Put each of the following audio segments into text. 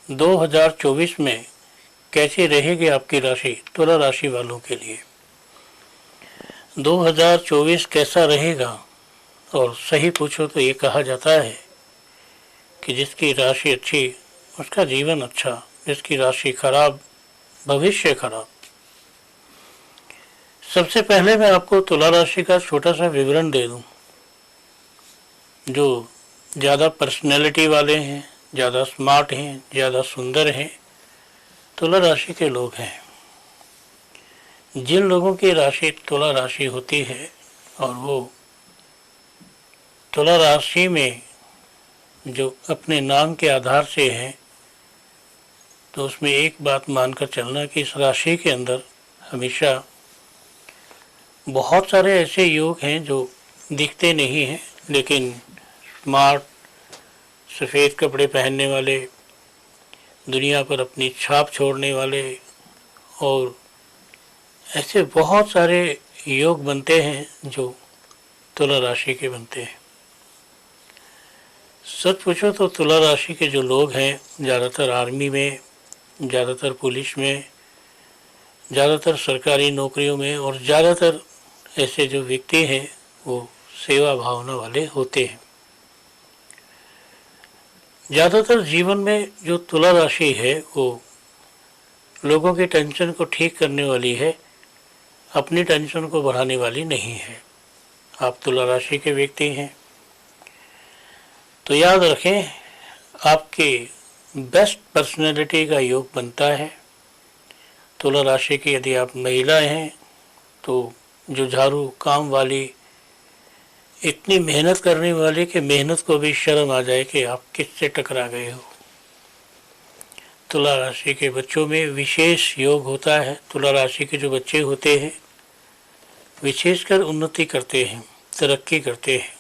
2024 में कैसी रहेगी आपकी राशि, तुला राशि वालों के लिए 2024 कैसा रहेगा। और सही पूछो तो ये कहा जाता है कि जिसकी राशि अच्छी उसका जीवन अच्छा, जिसकी राशि खराब भविष्य खराब। सबसे पहले मैं आपको तुला राशि का छोटा सा विवरण दे दूं। जो ज़्यादा पर्सनैलिटी वाले हैं, ज़्यादा स्मार्ट हैं, ज़्यादा सुंदर हैं, तुला राशि के लोग हैं। जिन लोगों की राशि तुला राशि होती है और वो तुला राशि में जो अपने नाम के आधार से है, तो उसमें एक बात मानकर चलना कि इस राशि के अंदर हमेशा बहुत सारे ऐसे योग हैं जो दिखते नहीं हैं, लेकिन स्मार्ट, सफ़ेद कपड़े पहनने वाले, दुनिया पर अपनी छाप छोड़ने वाले, और ऐसे बहुत सारे योग बनते हैं जो तुला राशि के बनते हैं। सच पूछो तो तुला राशि के जो लोग हैं, ज़्यादातर आर्मी में, ज़्यादातर पुलिस में, ज़्यादातर सरकारी नौकरियों में, और ज़्यादातर ऐसे जो व्यक्ति हैं वो सेवा भावना वाले होते हैं। ज़्यादातर जीवन में जो तुला राशि है वो लोगों के टेंशन को ठीक करने वाली है, अपनी टेंशन को बढ़ाने वाली नहीं है। आप तुला राशि के व्यक्ति हैं तो याद रखें, आपके बेस्ट पर्सनैलिटी का योग बनता है। तुला राशि की यदि आप महिला हैं तो जो झाड़ू काम वाली, इतनी मेहनत करने वाली कि मेहनत को भी शर्म आ जाए कि आप किससे टकरा गए हो। तुला राशि के बच्चों में विशेष योग होता है। तुला राशि के जो बच्चे होते हैं विशेषकर उन्नति करते हैं, तरक्की करते हैं।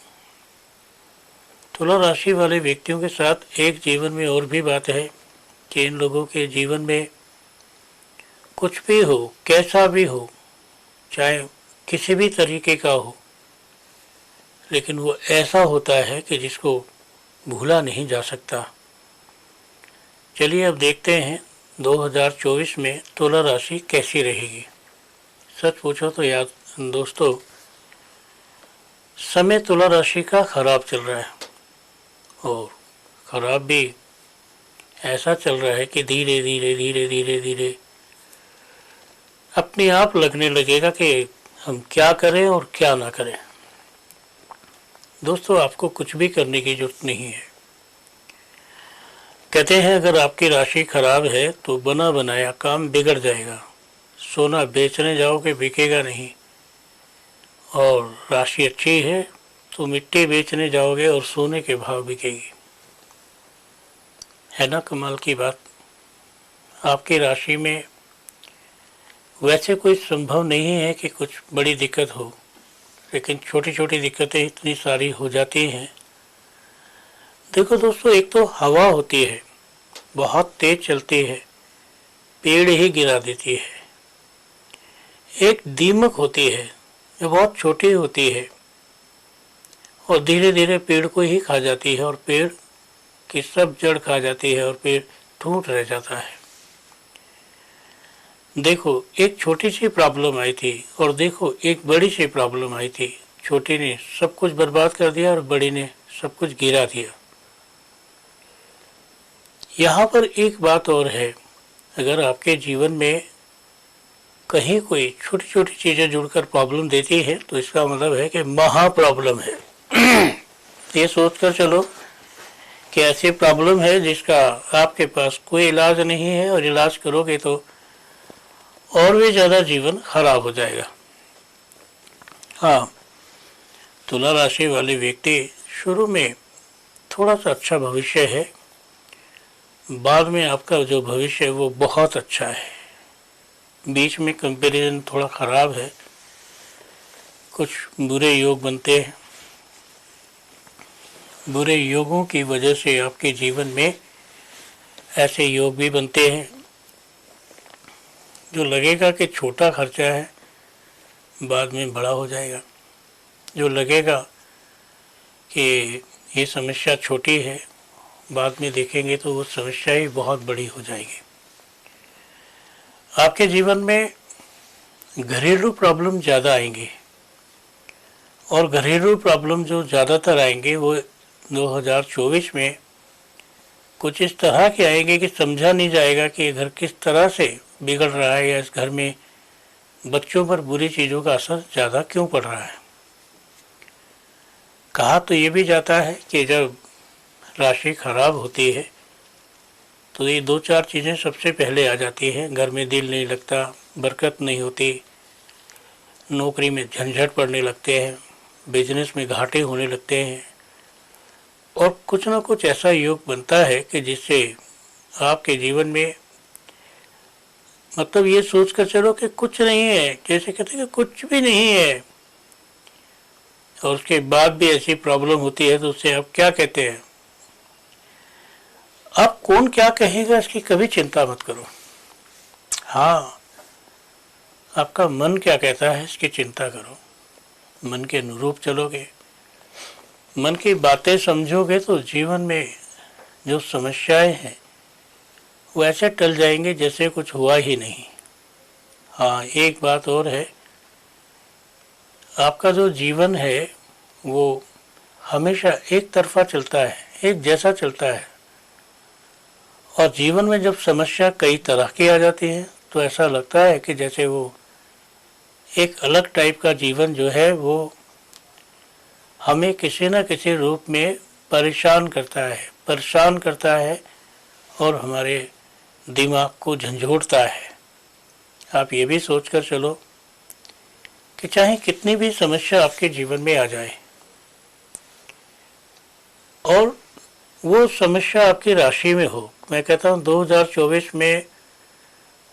तुला राशि वाले व्यक्तियों के साथ एक जीवन में और भी बात है कि इन लोगों के जीवन में कुछ भी हो, कैसा भी हो, चाहे किसी भी तरीके का हो, लेकिन वो ऐसा होता है कि जिसको भूला नहीं जा सकता। चलिए अब देखते हैं 2024 में तुला राशि कैसी रहेगी। सच पूछो तो याद दोस्तों, समय तुला राशि का खराब चल रहा है, और खराब भी ऐसा चल रहा है कि धीरे धीरे धीरे धीरे धीरे अपने आप लगने लगेगा कि हम क्या करें और क्या ना करें। दोस्तों, आपको कुछ भी करने की जरूरत नहीं है। कहते हैं अगर आपकी राशि खराब है तो बना बनाया काम बिगड़ जाएगा। सोना बेचने जाओगे बिकेगा नहीं, और राशि अच्छी है तो मिट्टी बेचने जाओगे और सोने के भाव बिकेगी। है ना कमाल की बात। आपकी राशि में वैसे कोई संभव नहीं है कि कुछ बड़ी दिक्कत हो, लेकिन छोटी छोटी दिक्कतें इतनी सारी हो जाती हैं। देखो दोस्तों, एक तो हवा होती है, बहुत तेज चलती है, पेड़ ही गिरा देती है। एक दीमक होती है जो बहुत छोटी होती है और धीरे धीरे पेड़ को ही खा जाती है, और पेड़ की सब जड़ खा जाती है और पेड़ ठूंठ रह जाता है। देखो, एक छोटी सी प्रॉब्लम आई थी और देखो एक बड़ी सी प्रॉब्लम आई थी। छोटी ने सब कुछ बर्बाद कर दिया और बड़ी ने सब कुछ गिरा दिया। यहाँ पर एक बात और है, अगर आपके जीवन में कहीं कोई छोटी छोटी चीज़ें जुड़कर प्रॉब्लम देती है तो इसका मतलब है कि महा प्रॉब्लम है। ये सोचकर चलो कि ऐसी प्रॉब्लम है जिसका आपके पास कोई इलाज नहीं है, और इलाज करोगे तो और भी ज़्यादा जीवन खराब हो जाएगा। हाँ, तुला राशि वाले व्यक्ति शुरू में थोड़ा सा अच्छा भविष्य है, बाद में आपका जो भविष्य है वो बहुत अच्छा है। बीच में कंपैरिजन थोड़ा ख़राब है, कुछ बुरे योग बनते हैं। बुरे योगों की वजह से आपके जीवन में ऐसे योग भी बनते हैं जो लगेगा कि छोटा खर्चा है, बाद में बड़ा हो जाएगा। जो लगेगा कि ये समस्या छोटी है, बाद में देखेंगे तो वो समस्या ही बहुत बड़ी हो जाएगी। आपके जीवन में घरेलू प्रॉब्लम ज़्यादा आएंगे, और घरेलू प्रॉब्लम जो ज़्यादातर आएंगे वो 2024 में कुछ इस तरह के आएंगे कि समझा नहीं जाएगा कि ये घर किस तरह से बिगड़ रहा है, या इस घर में बच्चों पर बुरी चीज़ों का असर ज़्यादा क्यों पड़ रहा है। कहा तो ये भी जाता है कि जब राशि खराब होती है तो ये 2-4 चीज़ें सबसे पहले आ जाती हैं। घर में दिल नहीं लगता, बरकत नहीं होती, नौकरी में झंझट पड़ने लगते हैं, बिजनेस में घाटे होने लगते हैं, और कुछ ना कुछ ऐसा योग बनता है कि जिससे आपके जीवन में मतलब ये सोच कर चलो कि कुछ नहीं है, जैसे कहते हैं कि कुछ भी नहीं है, और उसके बाद भी ऐसी प्रॉब्लम होती है तो उससे आप क्या कहते हैं। आप कौन क्या कहेगा इसकी कभी चिंता मत करो। हाँ, आपका मन क्या कहता है इसकी चिंता करो। मन के अनुरूप चलोगे, मन की बातें समझोगे तो जीवन में जो समस्याएं हैं वो ऐसे टल जाएंगे जैसे कुछ हुआ ही नहीं। हाँ, एक बात और है, आपका जो जीवन है वो हमेशा एक तरफा चलता है, एक जैसा चलता है, और जीवन में जब समस्या कई तरह की आ जाती है तो ऐसा लगता है कि जैसे वो एक अलग टाइप का जीवन जो है वो हमें किसी न किसी रूप में परेशान करता है और हमारे दिमाग को झंझोड़ता है। आप ये भी सोच कर चलो कि चाहे कितनी भी समस्या आपके जीवन में आ जाए, और वो समस्या आपकी राशि में हो, मैं कहता हूँ 2024 में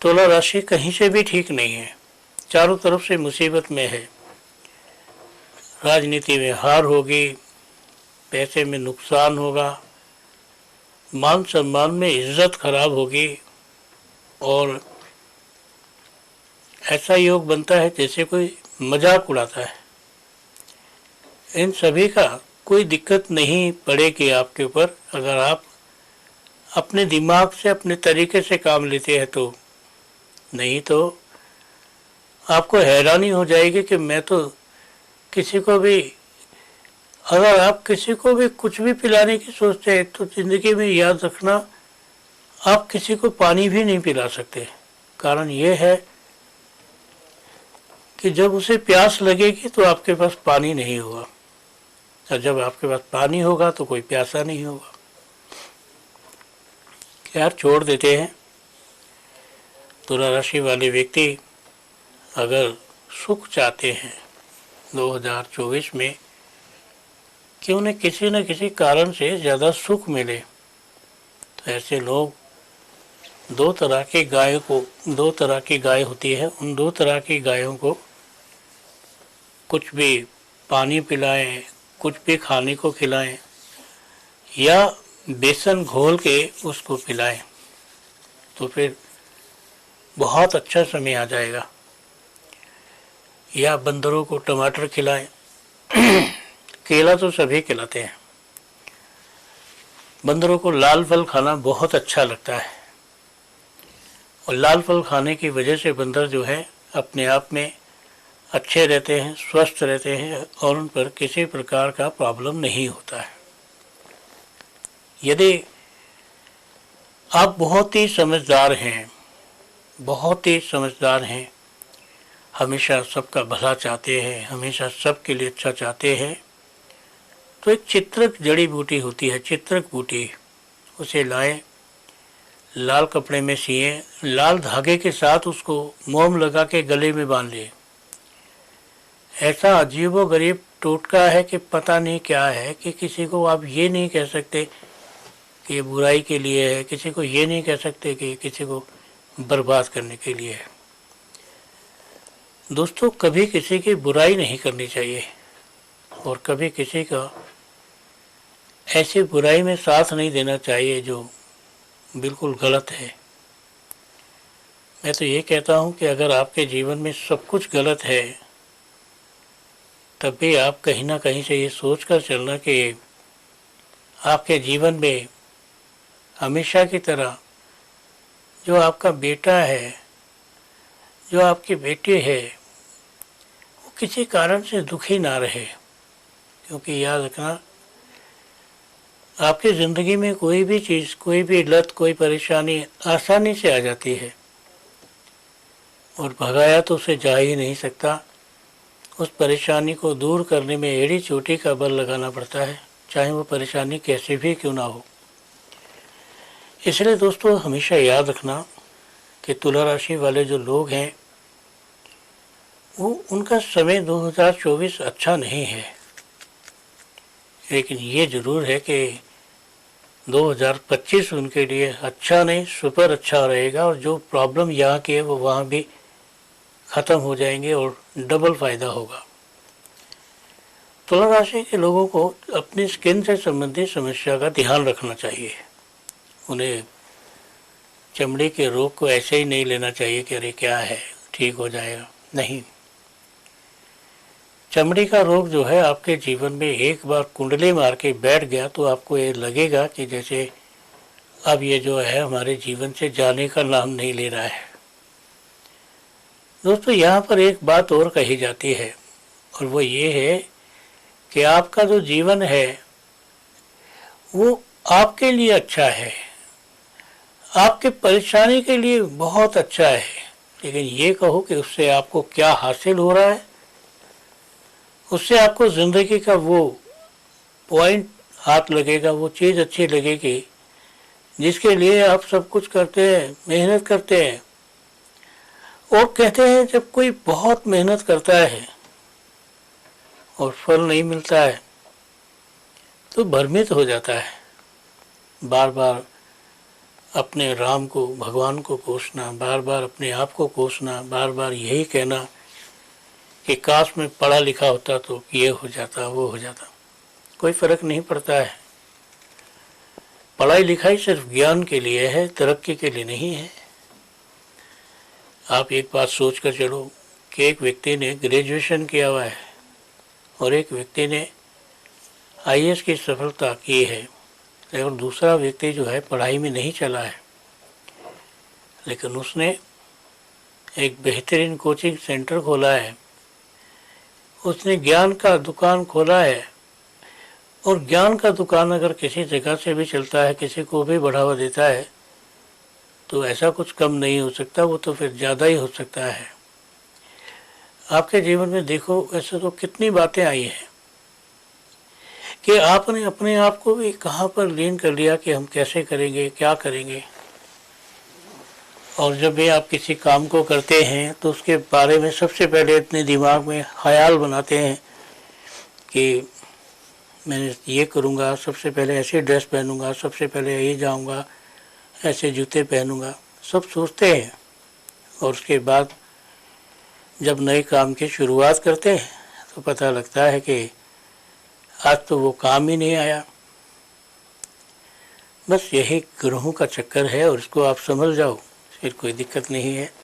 तुला राशि कहीं से भी ठीक नहीं है, चारों तरफ से मुसीबत में है। राजनीति में हार होगी, पैसे में नुकसान होगा, मान सम्मान में इज्जत खराब होगी, और ऐसा योग बनता है जैसे कोई मजाक उड़ाता है। इन सभी का कोई दिक्कत नहीं पड़ेगी आपके ऊपर अगर आप अपने दिमाग से अपने तरीके से काम लेते हैं तो। नहीं तो आपको हैरानी हो जाएगी कि मैं तो किसी को भी, अगर आप किसी को भी कुछ भी पिलाने की सोचते हैं तो ज़िंदगी में याद रखना आप किसी को पानी भी नहीं पिला सकते। कारण ये है कि जब उसे प्यास लगेगी तो आपके पास पानी नहीं होगा, और जब आपके पास पानी होगा तो कोई प्यासा नहीं होगा। यार छोड़ देते हैं। तुला राशि वाले व्यक्ति अगर सुख चाहते हैं 2024 में कि उन्हें किसी न किसी कारण से ज़्यादा सुख मिले, तो ऐसे लोग दो तरह की गाय होती है, उन 2 तरह की गायों को कुछ भी पानी पिलाएं, कुछ भी खाने को खिलाएं, या बेसन घोल के उसको पिलाएं, तो फिर बहुत अच्छा समय आ जाएगा। या बंदरों को टमाटर खिलाएं। केला तो सभी खिलाते हैं, बंदरों को लाल फल खाना बहुत अच्छा लगता है, और लाल फल खाने की वजह से बंदर जो है अपने आप में अच्छे रहते हैं, स्वस्थ रहते हैं, और उन पर किसी प्रकार का प्रॉब्लम नहीं होता है। यदि आप बहुत ही समझदार हैं, हमेशा सबका भला चाहते हैं, हमेशा सबके लिए अच्छा चाहते हैं, तो एक चित्रक जड़ी बूटी होती है, चित्रक बूटी, उसे लाएं, लाल कपड़े में सिएं, लाल धागे के साथ उसको मोम लगा के गले में बांध लें। ऐसा अजीबोगरीब टोटका है कि पता नहीं क्या है, कि किसी को आप ये नहीं कह सकते कि ये बुराई के लिए है, किसी को ये नहीं कह सकते कि किसी को बर्बाद करने के लिए है। दोस्तों, कभी किसी की बुराई नहीं करनी चाहिए, और कभी किसी का ऐसी बुराई में साथ नहीं देना चाहिए जो बिल्कुल गलत है। मैं तो ये कहता हूँ कि अगर आपके जीवन में सब कुछ गलत है, तब भी आप कहीं ना कहीं से ये सोच कर चलना कि आपके जीवन में हमेशा की तरह जो आपका बेटा है, जो आपकी बेटी है, वो किसी कारण से दुखी ना रहे। क्योंकि याद रखना, आपकी ज़िंदगी में कोई भी चीज़, कोई भी लत, कोई परेशानी आसानी से आ जाती है और भगाया तो उसे जा ही नहीं सकता। उस परेशानी को दूर करने में एड़ी चोटी का बल लगाना पड़ता है, चाहे वो परेशानी कैसे भी क्यों ना हो। इसलिए दोस्तों, हमेशा याद रखना कि तुला राशि वाले जो लोग हैं, वो उनका समय 2024 अच्छा नहीं है। लेकिन ये ज़रूर है कि 2025 उनके लिए अच्छा नहीं, सुपर अच्छा रहेगा, और जो प्रॉब्लम यहाँ की है वो वहाँ भी ख़त्म हो जाएंगे और डबल फ़ायदा होगा। तुला राशि के लोगों को अपनी स्किन से संबंधित समस्या का ध्यान रखना चाहिए। उन्हें चमड़ी के रोग को ऐसे ही नहीं लेना चाहिए कि अरे क्या है, ठीक हो जाएगा। नहीं, चमड़ी का रोग जो है आपके जीवन में एक बार कुंडली मार के बैठ गया तो आपको ये लगेगा कि जैसे अब ये जो है हमारे जीवन से जाने का नाम नहीं ले रहा है। दोस्तों, यहाँ पर एक बात और कही जाती है, और वो ये है कि आपका जो जीवन है वो आपके लिए अच्छा है, आपके परेशानी के लिए बहुत अच्छा है। लेकिन ये कहो कि उससे आपको क्या हासिल हो रहा है, उससे आपको ज़िंदगी का वो पॉइंट हाथ लगेगा, वो चीज़ अच्छी लगेगी जिसके लिए आप सब कुछ करते हैं, मेहनत करते हैं। और कहते हैं जब कोई बहुत मेहनत करता है और फल नहीं मिलता है तो भ्रमित हो जाता है। बार बार अपने राम को, भगवान को कोसना, बार बार अपने आप को कोसना, बार बार यही कहना कि काश में पढ़ा लिखा होता तो ये हो जाता, वो हो जाता। कोई फ़र्क नहीं पड़ता है। पढ़ाई लिखाई सिर्फ ज्ञान के लिए है, तरक्की के लिए नहीं है। आप एक बात सोच कर चलो कि एक व्यक्ति ने ग्रेजुएशन किया हुआ है और एक व्यक्ति ने आईएएस की सफलता की है, और दूसरा व्यक्ति जो है पढ़ाई में नहीं चला है, लेकिन उसने एक बेहतरीन कोचिंग सेंटर खोला है, उसने ज्ञान का दुकान खोला है। और ज्ञान का दुकान अगर किसी जगह से भी चलता है, किसी को भी बढ़ावा देता है, तो ऐसा कुछ कम नहीं हो सकता, वो तो फिर ज़्यादा ही हो सकता है। आपके जीवन में देखो, ऐसे तो कितनी बातें आई हैं कि आपने अपने आप को भी कहाँ पर लीन कर लिया कि हम कैसे करेंगे, क्या करेंगे। और जब भी आप किसी काम को करते हैं तो उसके बारे में सबसे पहले अपने दिमाग में ख्याल बनाते हैं कि मैं ये करूँगा, सबसे पहले ऐसी ड्रेस पहनूँगा, सबसे पहले ये जाऊँगा, ऐसे जूते पहनूँगा, सब सोचते हैं। और उसके बाद जब नए काम की शुरुआत करते हैं तो पता लगता है कि आज तो वो काम ही नहीं आया। बस यही ग्रहों का चक्कर है, और इसको आप समझ जाओ, फिर कोई दिक्कत नहीं है।